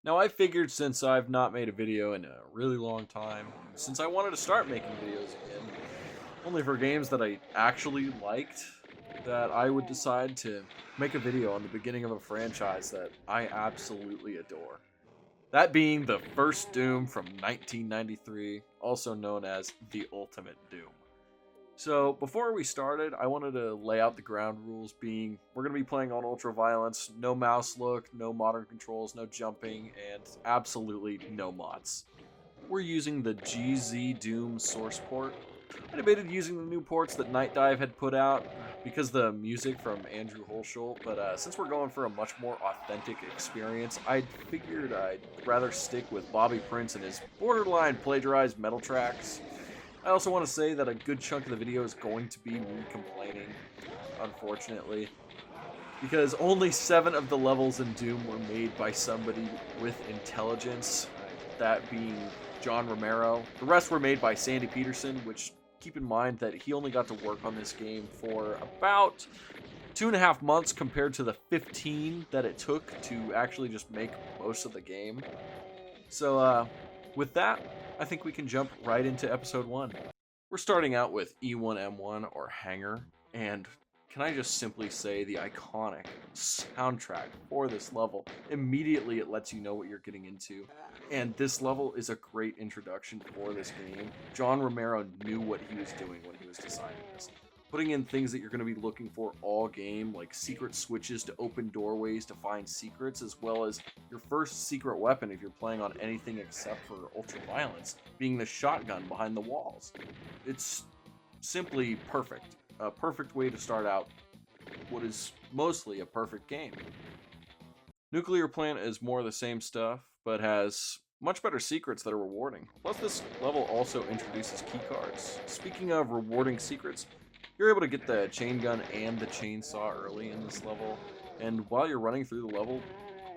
Now, I figured since I've not made a video in a really long time, since I wanted to start making videos again, only for games that I actually liked, that I would decide to make a video on the beginning of a franchise that I absolutely adore. That being the first Doom from 1993, also known as the Ultimate Doom. So, before we started, I wanted to lay out the ground rules being we're going to be playing on Ultra Violence, no mouse look, no modern controls, no jumping, and absolutely no mods. We're using the GZ Doom source port. I debated using the new ports that Night Dive had put out because the music from Andrew Holschult, but since we're going for a much more authentic experience, I figured I'd rather stick with Bobby Prince and his borderline plagiarized metal tracks. I also want to say that a good chunk of the video is going to be me complaining, unfortunately, because only 7 of the levels in Doom were made by somebody with intelligence, that being John Romero. The rest were made by Sandy Peterson, which, keep in mind that he only got to work on this game for about 2.5 months compared to the 15 that it took to actually just make most of the game. So, with that, I think we can jump right into episode 1. We're starting out with E1M1 or Hangar, and can I just simply say the iconic soundtrack for this level. Immediately it lets you know what you're getting into, and this level is a great introduction for this game. John Romero knew what he was doing when he was designing this. Putting in things that you're going to be looking for all game, like secret switches to open doorways to find secrets, as well as your first secret weapon if you're playing on anything except for Ultra Violence, being the shotgun behind the walls. It's simply perfect. A perfect way to start out what is mostly a perfect game. Nuclear Plant is more of the same stuff, but has much better secrets that are rewarding. Plus, this level also introduces keycards. Speaking of rewarding secrets, you're able to get the chain gun and the chainsaw early in this level, and while you're running through the level,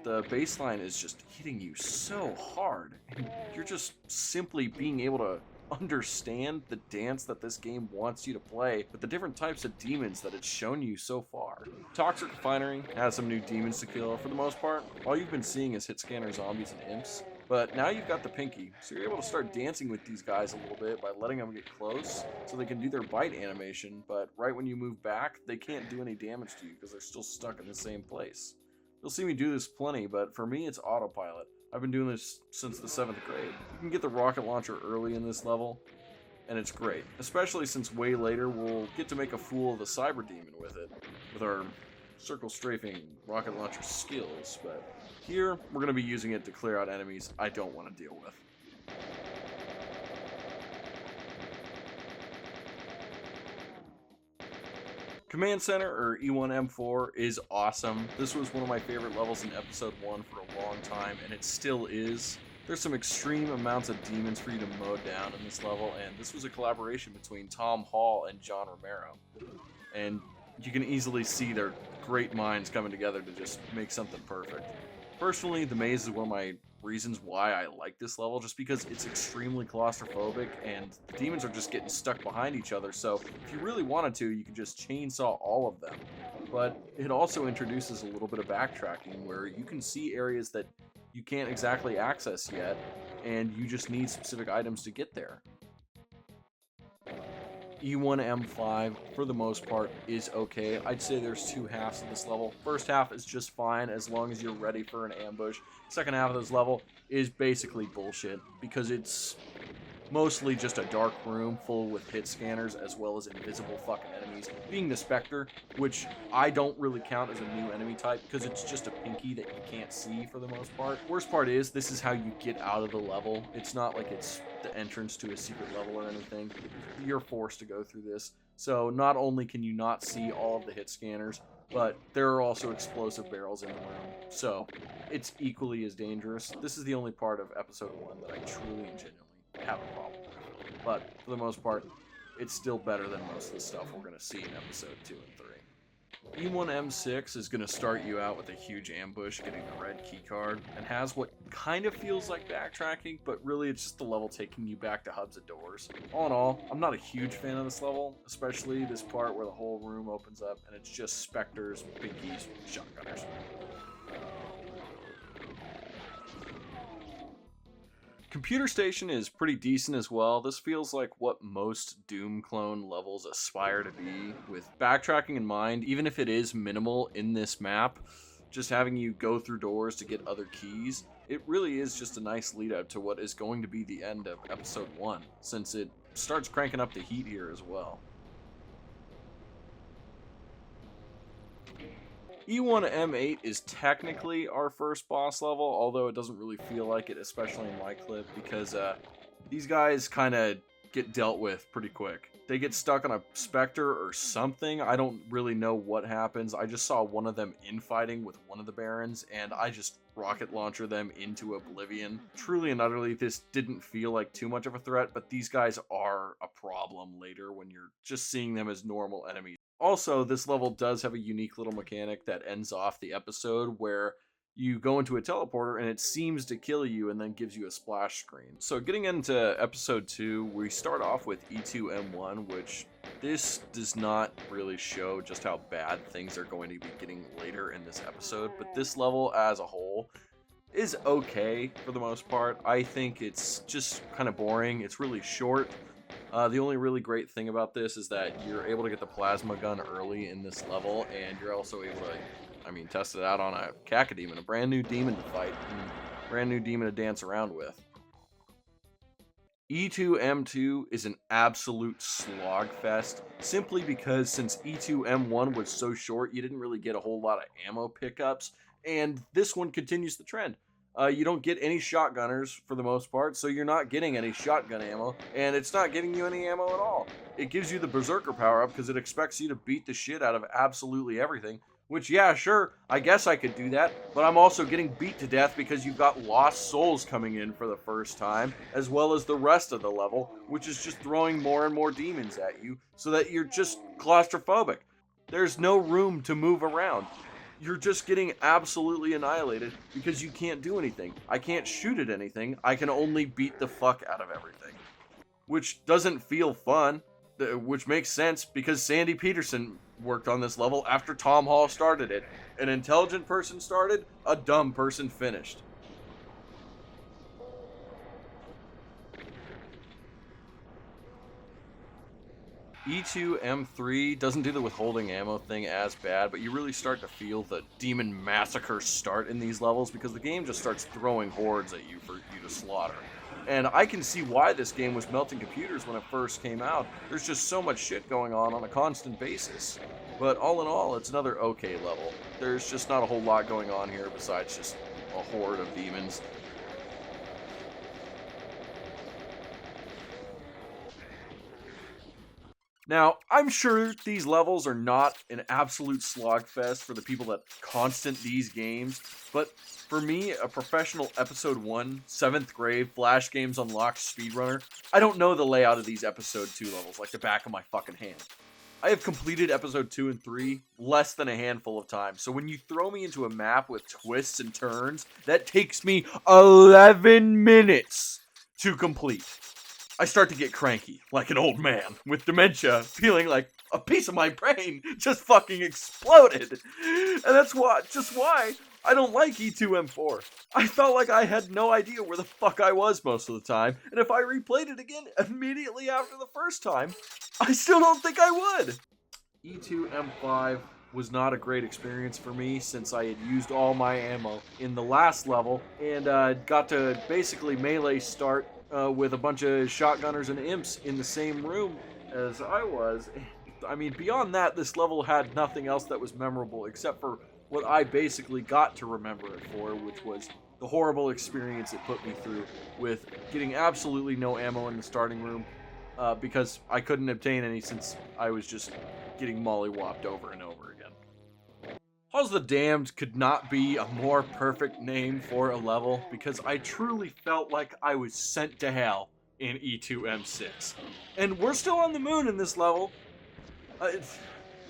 the baseline is just hitting you so hard, and you're just simply being able to understand the dance that this game wants you to play with the different types of demons that it's shown you so far. Toxic Refinery has some new demons to kill. For the most part, all you've been seeing is hit scanner zombies and imps. But now you've got the Pinky, so you're able to start dancing with these guys a little bit by letting them get close so they can do their bite animation, but right when you move back, they can't do any damage to you because they're still stuck in the same place. You'll see me do this plenty, but for me it's autopilot. I've been doing this since the 7th grade. You can get the rocket launcher early in this level, and it's great, especially since way later we'll get to make a fool of the Cyber Demon with it, with our circle strafing rocket launcher skills, but here we're going to be using it to clear out enemies I don't want to deal with. Command Center, or E1M4, is awesome. This was one of my favorite levels in episode 1 for a long time, and it still is. There's some extreme amounts of demons for you to mow down in this level, and this was a collaboration between Tom Hall and John Romero. And you can easily see their great minds coming together to just make something perfect. Personally, the maze is one of my reasons why I like this level, just because it's extremely claustrophobic and the demons are just getting stuck behind each other, so if you really wanted to, you could just chainsaw all of them. But it also introduces a little bit of backtracking where you can see areas that you can't exactly access yet, and you just need specific items to get there. E1M5, for the most part, is okay. I'd say there's 2 halves of this level. First half is just fine as long as you're ready for an ambush. Second half of this level is basically bullshit because it's mostly just a dark room full with hit scanners as well as invisible fucking enemies. Being the Spectre, which I don't really count as a new enemy type because it's just a Pinky that you can't see for the most part. Worst part is, this is how you get out of the level. It's not like it's the entrance to a secret level or anything. You're forced to go through this. So not only can you not see all of the hit scanners, but there are also explosive barrels in the room. So it's equally as dangerous. This is the only part of episode 1 that I truly and genuinely have a problem with. But for the most part, it's still better than most of the stuff we're going to see in episode 2 and 3. E1M6 is going to start you out with a huge ambush getting the red keycard, and has what kind of feels like backtracking, but really it's just the level taking you back to hubs of doors. All in all, I'm not a huge fan of this level, especially this part where the whole room opens up and it's just Spectres, Pinkies, Shotgunners. Computer Station is pretty decent as well. This feels like what most Doom clone levels aspire to be, with backtracking in mind, even if it is minimal in this map, just having you go through doors to get other keys. It really is just a nice lead up to what is going to be the end of episode 1, since it starts cranking up the heat here as well. E1M8 is technically our first boss level, although it doesn't really feel like it, especially in my clip, because these guys kind of get dealt with pretty quick. They get stuck on a Spectre or something. I don't really know what happens. I just saw one of them infighting with one of the Barons, and I just rocket launcher them into oblivion. Truly and utterly, this didn't feel like too much of a threat, but these guys are a problem later when you're just seeing them as normal enemies. Also, this level does have a unique little mechanic that ends off the episode where you go into a teleporter and it seems to kill you and then gives you a splash screen. So getting into episode 2, we start off with E2M1, which this does not really show just how bad things are going to be getting later in this episode, but this level as a whole is okay for the most part. I think it's just kind of boring. It's really short. The only really great thing about this is that you're able to get the plasma gun early in this level, and you're also able to, test it out on a Cacodemon, a brand new demon to fight, and brand new demon to dance around with. E2M2 is an absolute slogfest, simply because since E2M1 was so short, you didn't really get a whole lot of ammo pickups, and this one continues the trend. You don't get any shotgunners for the most part, so you're not getting any shotgun ammo, and it's not giving you any ammo at all. It gives you the Berserker power-up because it expects you to beat the shit out of absolutely everything, which, yeah, sure, I guess I could do that, but I'm also getting beat to death because you've got Lost Souls coming in for the first time, as well as the rest of the level, which is just throwing more and more demons at you, so that you're just claustrophobic. There's no room to move around. You're just getting absolutely annihilated because you can't do anything. I can't shoot at anything. I can only beat the fuck out of everything. Which doesn't feel fun, which makes sense because Sandy Peterson worked on this level after Tom Hall started it. An intelligent person started, a dumb person finished. E2M3 doesn't do the withholding ammo thing as bad, but you really start to feel the demon massacre start in these levels because the game just starts throwing hordes at you for you to slaughter. And I can see why this game was melting computers when it first came out. There's just so much shit going on a constant basis. But all in all, it's another okay level. There's just not a whole lot going on here besides just a horde of demons. Now, I'm sure these levels are not an absolute slogfest for the people that constant these games, but for me, a professional Episode 1, 7th grade, Flash Games Unlocked speedrunner, I don't know the layout of these Episode 2 levels like the back of my fucking hand. I have completed Episode 2 and 3 less than a handful of times, so when you throw me into a map with twists and turns, that takes me 11 minutes to complete. I start to get cranky, like an old man, with dementia, feeling like a piece of my brain just fucking exploded. And that's why I don't like E2M4. I felt like I had no idea where the fuck I was most of the time, and if I replayed it again immediately after the first time, I still don't think I would. E2M5 was not a great experience for me since I had used all my ammo in the last level and got to basically melee start with a bunch of shotgunners and imps in the same room as I was. I mean, beyond that, this level had nothing else that was memorable except for what I basically got to remember it for, which was the horrible experience it put me through with getting absolutely no ammo in the starting room because I couldn't obtain any since I was just getting mollywopped over and over again. Halls of the Damned could not be a more perfect name for a level because I truly felt like I was sent to hell in E2M6. And we're still on the moon in this level. I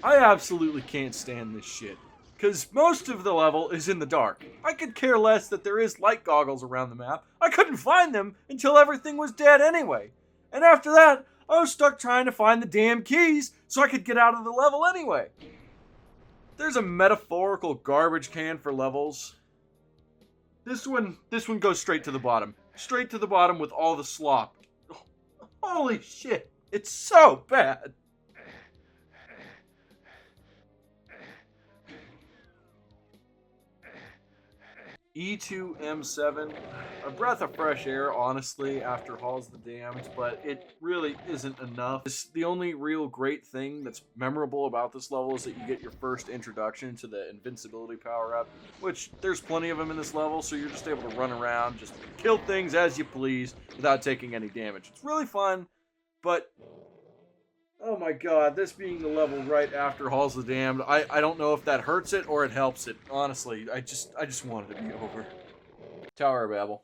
absolutely can't stand this shit. Because most of the level is in the dark. I could care less that there is light goggles around the map. I couldn't find them until everything was dead anyway. And after that, I was stuck trying to find the damn keys so I could get out of the level anyway. There's a metaphorical garbage can for levels. This one goes straight to the bottom. Straight to the bottom with all the slop. Holy shit. It's so bad. E2M7, a breath of fresh air, honestly, after Halls of the Damned, but it really isn't enough. The only real great thing that's memorable about this level is that you get your first introduction to the invincibility power-up, which there's plenty of them in this level, so you're just able to run around, just kill things as you please without taking any damage. It's really fun, but oh my god, this being the level right after Halls of the Damned, I don't know if that hurts it or it helps it. Honestly, I just want it to be over. Tower of Babel.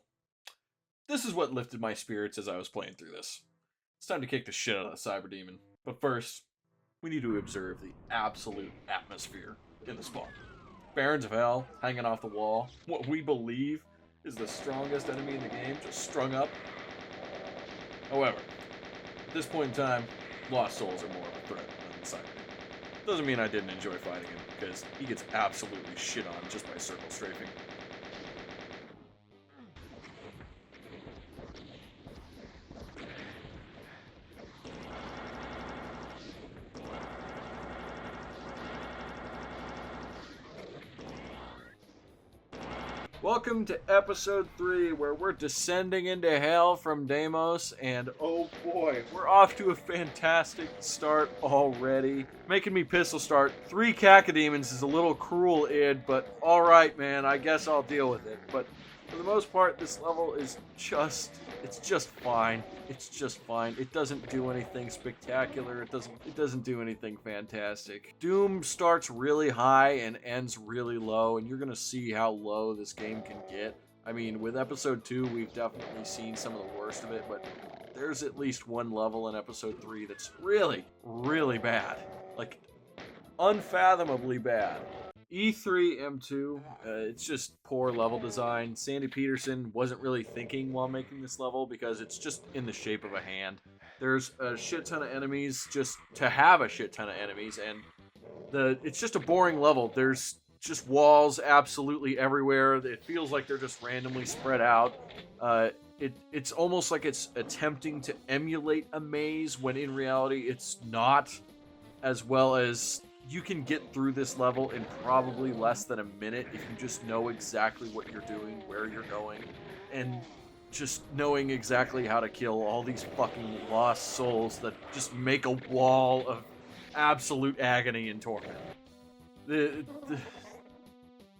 This is what lifted my spirits as I was playing through this. It's time to kick the shit out of the Cyber Demon. But first, we need to observe the absolute atmosphere in the spot. Barons of Hell hanging off the wall. What we believe is the strongest enemy in the game, just strung up. However, at this point in time, Lost Souls are more of a threat than the Cyber. Doesn't mean I didn't enjoy fighting him, because he gets absolutely shit on just by circle strafing. Welcome to episode 3, where we're descending into hell from Deimos, and oh boy, we're off to a fantastic start already. Making me pistol start 3 Cacodemons is a little cruel, id, but alright man, I guess I'll deal with it. But for the most part, this level is it's just fine. It's just fine. It doesn't do anything spectacular. It doesn't do anything fantastic. Doom starts really high and ends really low, and you're gonna see how low this game can get. I mean, with episode 2, we've definitely seen some of the worst of it, but there's at least one level in episode 3 that's really, really bad. Like, unfathomably bad. E3M2, it's just poor level design. Sandy Peterson wasn't really thinking while making this level because it's just in the shape of a hand. There's a shit ton of enemies just to have a shit ton of enemies, and it's just a boring level. There's just walls absolutely everywhere. It feels like they're just randomly spread out. It's almost like it's attempting to emulate a maze when in reality it's not, as well as you can get through this level in probably less than a minute if you just know exactly what you're doing, where you're going, and just knowing exactly how to kill all these fucking lost souls that just make a wall of absolute agony and torment.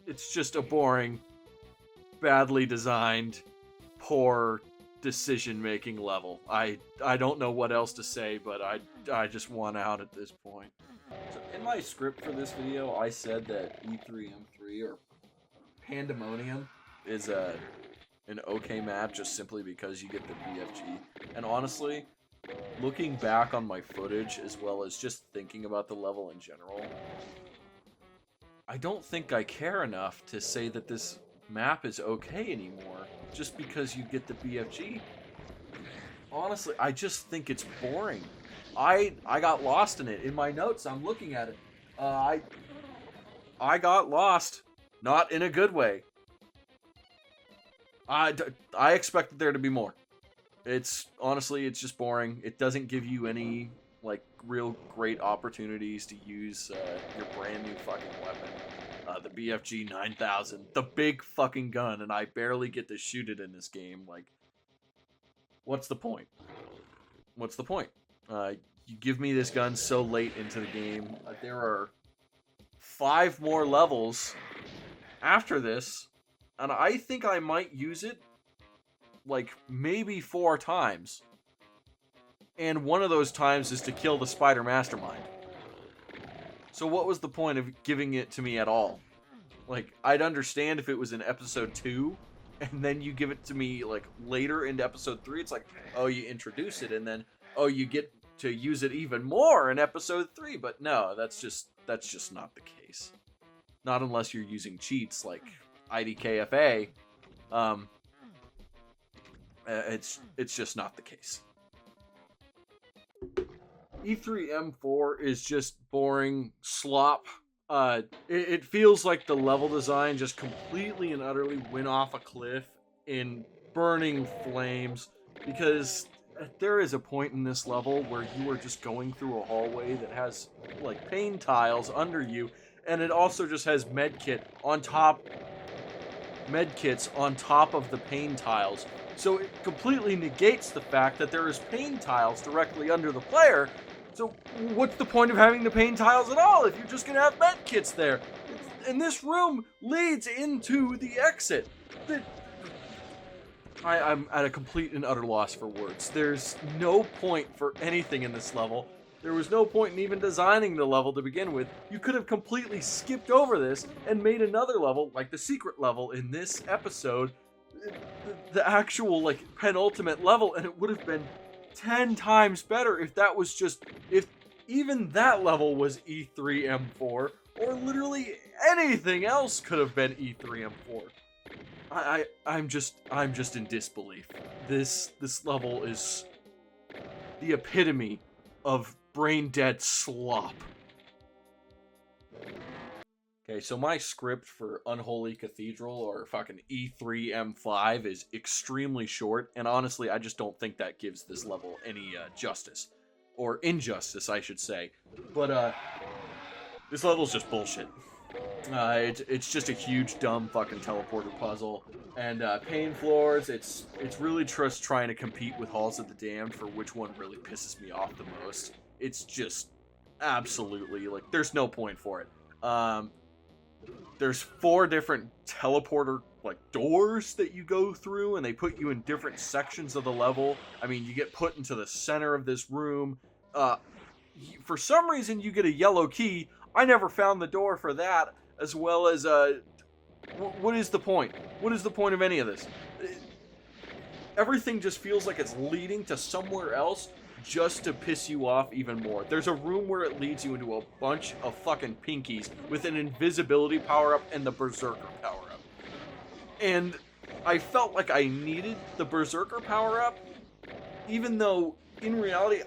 It's just a boring, badly designed, poor decision-making level. I don't know what else to say, but I just want out at this point. So in my script for this video, I said that E3M3 or Pandemonium is an okay map just simply because you get the BFG. And honestly, looking back on my footage as well as just thinking about the level in general, I don't think I care enough to say that this map is okay anymore just because you get the BFG. Honestly, I just think it's boring. I got lost in it. In my notes, I'm looking at it. I got lost. Not in a good way. I expected there to be more. Honestly, it's just boring. It doesn't give you any, like, real great opportunities to use your brand new fucking weapon. The BFG 9000. The big fucking gun, and I barely get to shoot it in this game. Like, what's the point? What's the point? You give me this gun so late into the game. There are 5 more levels after this, and I think I might use it, like, maybe 4 times. And one of those times is to kill the Spider Mastermind. So what was the point of giving it to me at all? Like, I'd understand if it was in episode 2, and then you give it to me, like, later into episode 3. It's like, oh, you introduce it, and then, oh, you get to use it even more in episode 3. But no, that's just not the case. Not unless you're using cheats like IDKFA. It's just not the case. E3M4 is just boring slop it feels like the level design just completely and utterly went off a cliff in burning flames, because there is a point in this level where you are just going through a hallway that has like pain tiles under you, and it also just has medkits on top of the pain tiles. So it completely negates the fact that there is pain tiles directly under the player. So what's the point of having the pain tiles at all if you're just gonna have medkits there? And this room leads into the exit. I'm at a complete and utter loss for words. There's no point for anything in this level. There was no point in even designing the level to begin with. You could have completely skipped over this and made another level, like the secret level in this episode, the actual like penultimate level, and it would have been 10 times better if even that level was E3M4, or literally anything else could have been E3M4. I'm just in disbelief. This level is the epitome of brain dead slop. Okay, so my script for Unholy Cathedral, or fucking E3M5, is extremely short, and honestly, I just don't think that gives this level any justice. Or injustice, I should say. But, this level's just bullshit. It's just a huge, dumb fucking teleporter puzzle. And, Pain Floors, it's really just trying to compete with Halls of the Damned for which one really pisses me off the most. It's just absolutely, like, there's no point for it. There's 4 different teleporter, like, doors that you go through, and they put you in different sections of the level. I mean, you get put into the center of this room. For some reason, you get a yellow key. I never found the door for that, as well as, what is the point? What is the point of any of this? Everything just feels like it's leading to somewhere else, just to piss you off even more. There's a room where it leads you into a bunch of fucking pinkies with an invisibility power-up and the Berserker power-up. And I felt like I needed the Berserker power-up, even though, in reality,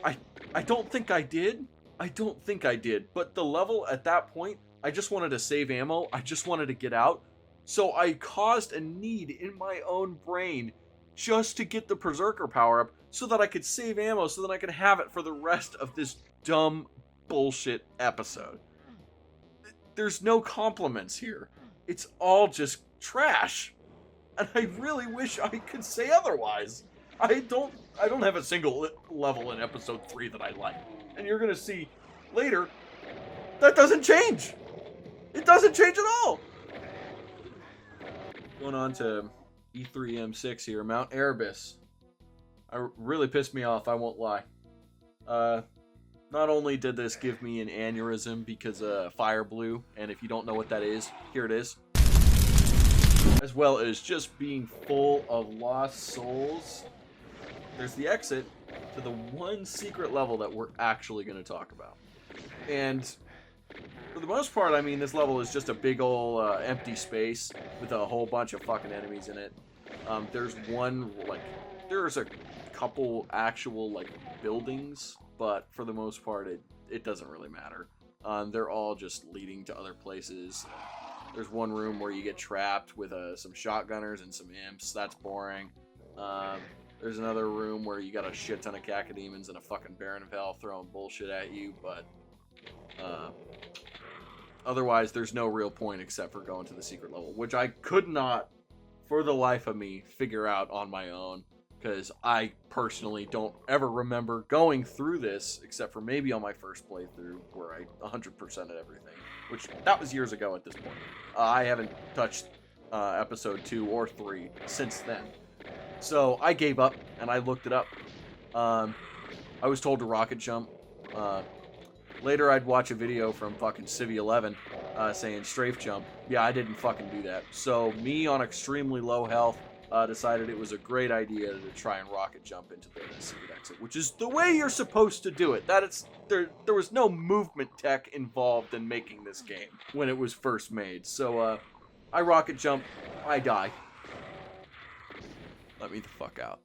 I don't think I did. I don't think I did. But the level at that point, I just wanted to save ammo. I just wanted to get out. So I caused a need in my own brain just to get the Berserker power-up, so that I could save ammo, so that I could have it for the rest of this dumb bullshit episode. There's no compliments here. It's all just trash. And I really wish I could say otherwise. I don't have a single level in episode 3 that I like. And you're gonna see later, that doesn't change. It doesn't change at all. Going on to E3M6 here, Mount Erebus. Really pissed me off, I won't lie. Not only did this give me an aneurysm because fire blew, and if you don't know what that is, here it is. As well as just being full of lost souls. There's the exit to the one secret level that we're actually going to talk about. And for the most part, I mean, this level is just a big ol' empty space with a whole bunch of fucking enemies in it. There's a couple actual, like, buildings, but for the most part, it doesn't really matter. They're all just leading to other places. There's one room where you get trapped with some shotgunners and some imps. That's boring. There's another room where you got a shit ton of cacodemons and a fucking Baron of Hell throwing bullshit at you, but otherwise, there's no real point except for going to the secret level, which I could not, for the life of me, figure out on my own, because I personally don't ever remember going through this, except for maybe on my first playthrough, where I 100%ed everything, which, that was years ago at this point. I haven't touched episode 2 or 3 since then. So, I gave up, and I looked it up. I was told to rocket jump. Later, I'd watch a video from fucking Civi11 saying strafe jump. Yeah, I didn't fucking do that. So, me on extremely low health decided it was a great idea to try and rocket jump into the secret exit, which is the way you're supposed to do it. There was no movement tech involved in making this game when it was first made. So, I rocket jump, I die. Let me the fuck out.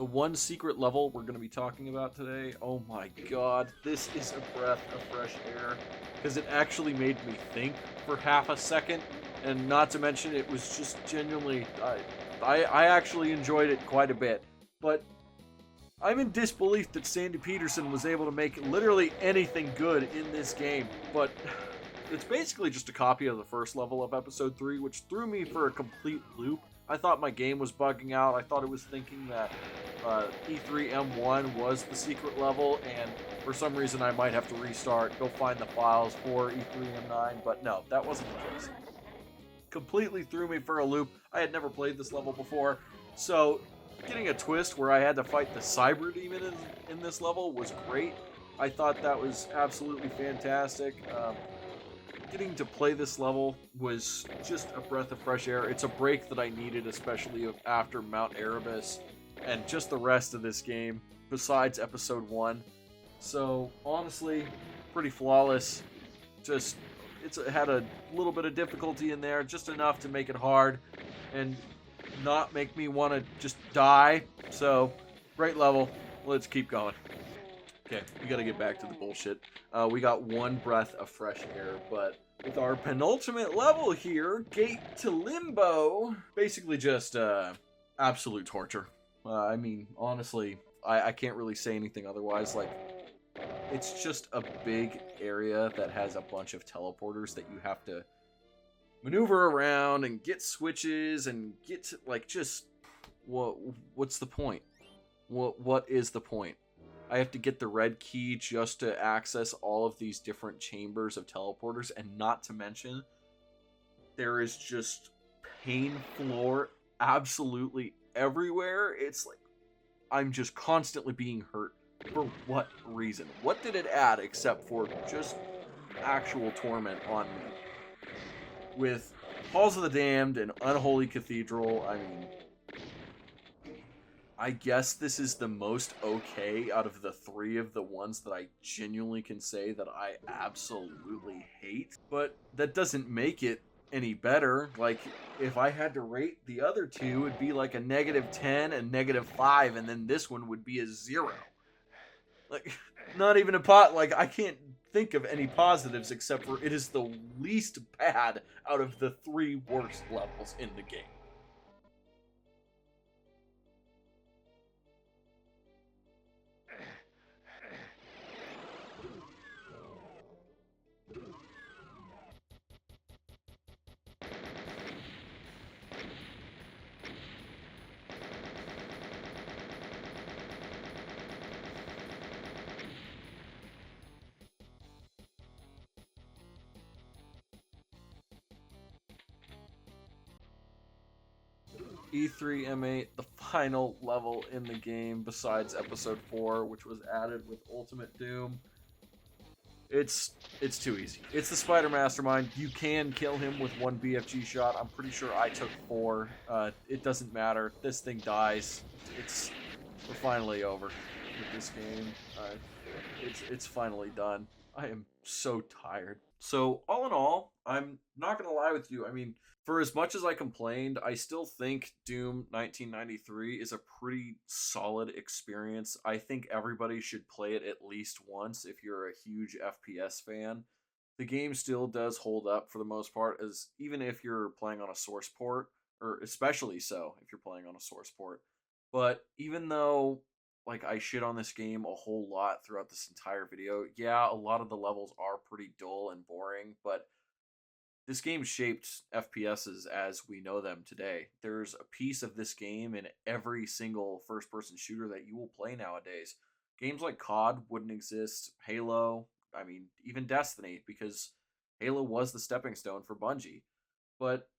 The one secret level we're going to be talking about today, oh my god, this is a breath of fresh air. Because it actually made me think for half a second. And not to mention, it was just genuinely, I actually enjoyed it quite a bit. But I'm in disbelief that Sandy Petersen was able to make literally anything good in this game. But it's basically just a copy of the first level of episode 3, which threw me for a complete loop. I thought my game was bugging out. I thought it was thinking that E3M1 was the secret level, and for some reason I might have to restart, go find the files for E3M9, but no, that wasn't the case. Completely threw me for a loop. I had never played this level before, so getting a twist where I had to fight the Cyber Demon in this level was great. I thought that was absolutely fantastic. Getting to play this level was just a breath of fresh air. It's a break that I needed, especially after Mount Erebus and just the rest of this game, besides episode 1. So, honestly, pretty flawless. Just, it had a little bit of difficulty in there, just enough to make it hard and not make me want to just die. So, great level. Let's keep going. Okay, we gotta get back to the bullshit. We got one breath of fresh air, but with our penultimate level here, Gate to Limbo, basically just absolute torture. I mean, honestly, I can't really say anything otherwise. Like, it's just a big area that has a bunch of teleporters that you have to maneuver around and get switches and get to, like, just what's the point? What is the point? I have to get the red key just to access all of these different chambers of teleporters, and not to mention, there is just pain floor absolutely everywhere. It's like, I'm just constantly being hurt. For what reason? What did it add except for just actual torment on me? With Halls of the Damned and Unholy Cathedral, I mean, I guess this is the most okay out of the 3 of the ones that I genuinely can say that I absolutely hate. But that doesn't make it any better. Like, if I had to rate the other 2, it'd be like a -10 and -5, and then this one would be a 0. Like, not even a pot. Like, I can't think of any positives except for it is the least bad out of the 3 worst levels in the game. E3M8, the final level in the game besides episode 4, which was added with Ultimate Doom. It's too easy. It's the Spider Mastermind. You can kill him with 1 BFG shot. I'm pretty sure I took 4. It doesn't matter. This thing dies. We're finally over with this game. It's finally done. I am so tired. So all in all, I'm not gonna lie with you. I mean, for as much as I complained, I still think Doom 1993 is a pretty solid experience. I think everybody should play it at least once if you're a huge FPS fan. The game still does hold up for the most part, as even if you're playing on a source port, or especially so if you're playing on a source port. But even though like I shit on this game a whole lot throughout this entire video, yeah, a lot of the levels are pretty dull and boring, but this game shaped FPSs as we know them today. There's a piece of this game in every single first person shooter that you will play nowadays. Games like COD wouldn't exist, Halo, I mean, even Destiny, because Halo was the stepping stone for Bungie. But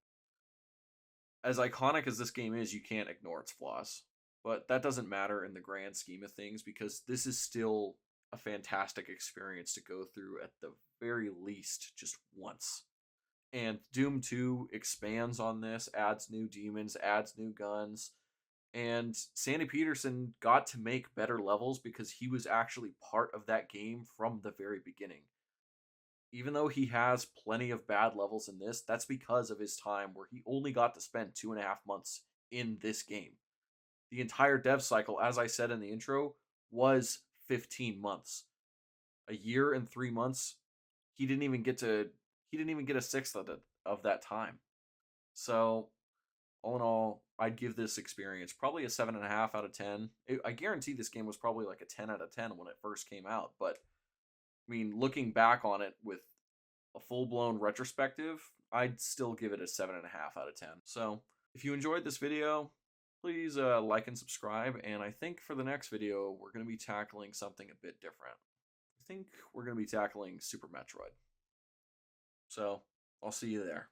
as iconic as this game is, you can't ignore its flaws. But that doesn't matter in the grand scheme of things because this is still a fantastic experience to go through at the very least just once. And Doom 2 expands on this, adds new demons, adds new guns. And Sandy Petersen got to make better levels because he was actually part of that game from the very beginning. Even though he has plenty of bad levels in this, that's because of his time where he only got to spend 2.5 months in this game. the entire dev cycle, as I said in the intro, was 15 months. A year and 3 months. He didn't even get a sixth of that time. So, all in all, I'd give this experience probably a 7.5 out of 10. I guarantee this game was probably like a 10 out of 10 when it first came out, but I mean, looking back on it with a full-blown retrospective, I'd still give it a 7.5 out of 10. So, if you enjoyed this video, please like and subscribe, and I think for the next video, we're going to be tackling something a bit different. I think we're going to be tackling Super Metroid. So, I'll see you there.